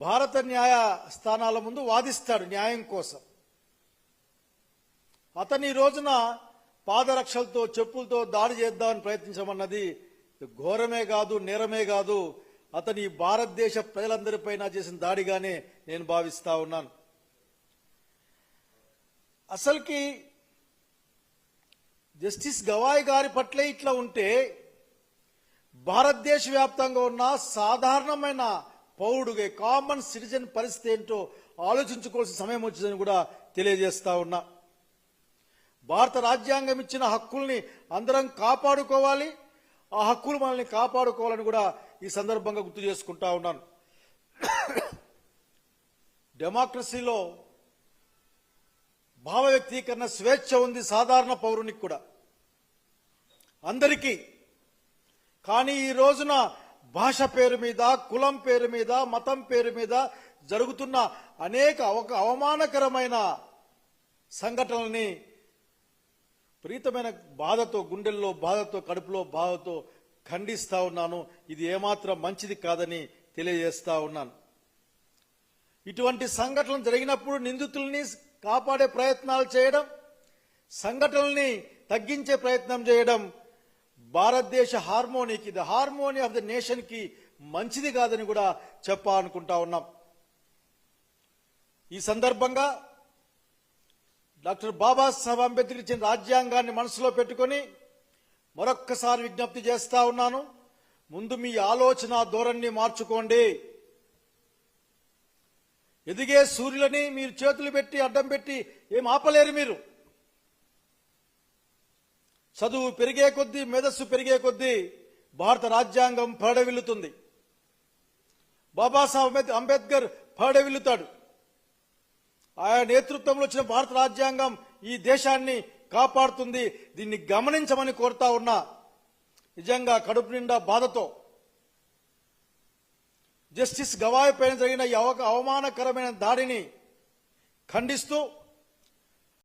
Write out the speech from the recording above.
భారత న్యాయ స్థానాల ముందు వాదిస్తాడు న్యాయం కోసం. అతని రోజున పాదరక్షలతో చెప్పులతో దాడి చేద్దామని ప్రయత్నించమన్నది ఘోరమే కాదు, నేరమే కాదు, అతని భారతదేశ ప్రజలందరిపైన చేసిన దాడిగానే నేను భావిస్తా ఉన్నాను. అసలుకి జస్టిస్ గవాయ్ గారి పట్లే ఇట్లా ఉంటే భారతదేశ వ్యాప్తంగా ఉన్న సాధారణమైన పౌరుడిగా కామన్ సిటిజన్ పరిస్థితి ఏంటో ఆలోచించుకోవాల్సిన సమయం వచ్చిందని కూడా తెలియజేస్తా ఉన్నా. భారత రాజ్యాంగం ఇచ్చిన హక్కుల్ని అందరం కాపాడుకోవాలి, ఆ హక్కులు మనల్ని కాపాడుకోవాలని కూడా ఈ సందర్భంగా గుర్తు చేసుకుంటా ఉన్నాను. డెమోక్రసీలో భావ వ్యక్తీకరణ స్వేచ్ఛ ఉంది సాధారణ పౌరునికి కూడా, అందరికీ. కానీ ఈ రోజున భాష పేరు మీద, కులం పేరు మీద, మతం పేరు మీద జరుగుతున్న అనేక అవమానకరమైన సంఘటనల్ని ప్రీతమైన బాధతో, గుండెల్లో బాధతో, కడుపులో బాధతో ఖండిస్తా ఉన్నాను. ఇది ఏమాత్రం మంచిది కాదని తెలియజేస్తా ఉన్నాను. ఇటువంటి సంఘటనలు జరిగినప్పుడు నిందితుల్ని కాపాడే ప్రయత్నాలు చేయడం, సంఘటనల్ని తగ్గించే ప్రయత్నం చేయడం భారతదేశ హార్మోనీకి, the harmony of the nation కి మంచిది కాదని కూడా చెప్పాలనుకుంటా ఉన్నాం. ఈ సందర్భంగా డాక్టర్ బాబాసాహెబ్ అంబేద్కర్ ఇచ్చిన రాజ్యాంగాన్ని మనసులో పెట్టుకొని మరొక్కసారి విజ్ఞప్తి చేస్తా ఉన్నాను. ముందు మీ ఆలోచన ధోరణిని మార్చుకోండి. ఎదిగే సూర్యులని మీరు చేతులు పెట్టి అడ్డం పెట్టి ఏం ఆపలేరు. మీరు చదువు పెరిగే కొద్దీ, మేధస్సు పెరిగే కొద్దీ భారత రాజ్యాంగం పడవిల్లుతుంది. బాబాసాహెబ్ అంబేద్కర్ పడవిల్లుతాడు. ఆయన నేతృత్వంలో వచ్చిన భారత రాజ్యాంగం ఈ దేశాన్ని కాపాడుతుంది. దీన్ని గమనించమని కోరుతా ఉన్నా. నిజంగా కడుపు నిండా బాధతో జస్టిస్ గవాయ్ పైన జరిగిన ఈ అవమానకరమైన దాడిని ఖండిస్తూ